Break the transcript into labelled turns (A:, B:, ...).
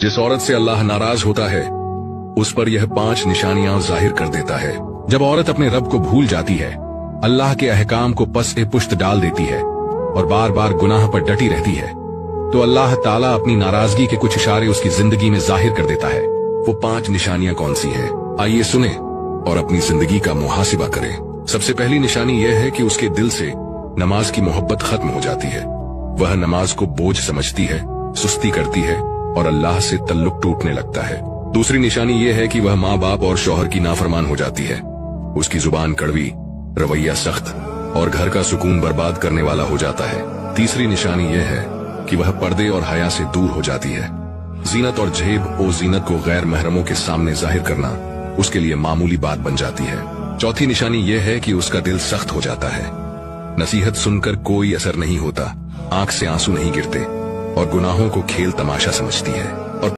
A: जिस औरत से अल्लाह नाराज होता है उस पर यह 5 निशानियां जाहिर कर देता है। जब औरत अपने रब को भूल जाती है, अल्लाह के अहकाम को पस-ए पुश्त डाल देती है और बार बार गुनाह पर डटी रहती है, तो अल्लाह ताला अपनी नाराजगी के कुछ इशारे उसकी जिंदगी में जाहिर कर देता है। वो 5 निशानियां कौन सी हैं? आइए सुने और अपनी जिंदगी का मुहासिबा करें। सबसे पहली निशानी यह है कि उसके दिल से नमाज की मोहब्बत खत्म हो जाती है। वह नमाज को बोझ समझती है, सुस्ती करती है और अल्लाह से तल्लुक टूटने लगता है। दूसरी निशानी यह है कि वह माँ बाप और शौहर की नाफरमान हो जाती है। उसकी जुबान कड़वी, रवैया सख्त और घर का सुकून बर्बाद करने वाला हो जाता है। तीसरी निशानी यह है कि वह पर्दे और हया से दूर हो जाती है। जीनत और जेब ओ जीनत को गैर महरमों के सामने जाहिर करना उसके लिए मामूली बात बन जाती है। चौथी निशानी यह है कि उसका दिल सख्त हो जाता है। नसीहत सुनकर कोई असर नहीं होता, आंख से आंसू नहीं गिरते और गुनाहों को खेल तमाशा समझती है।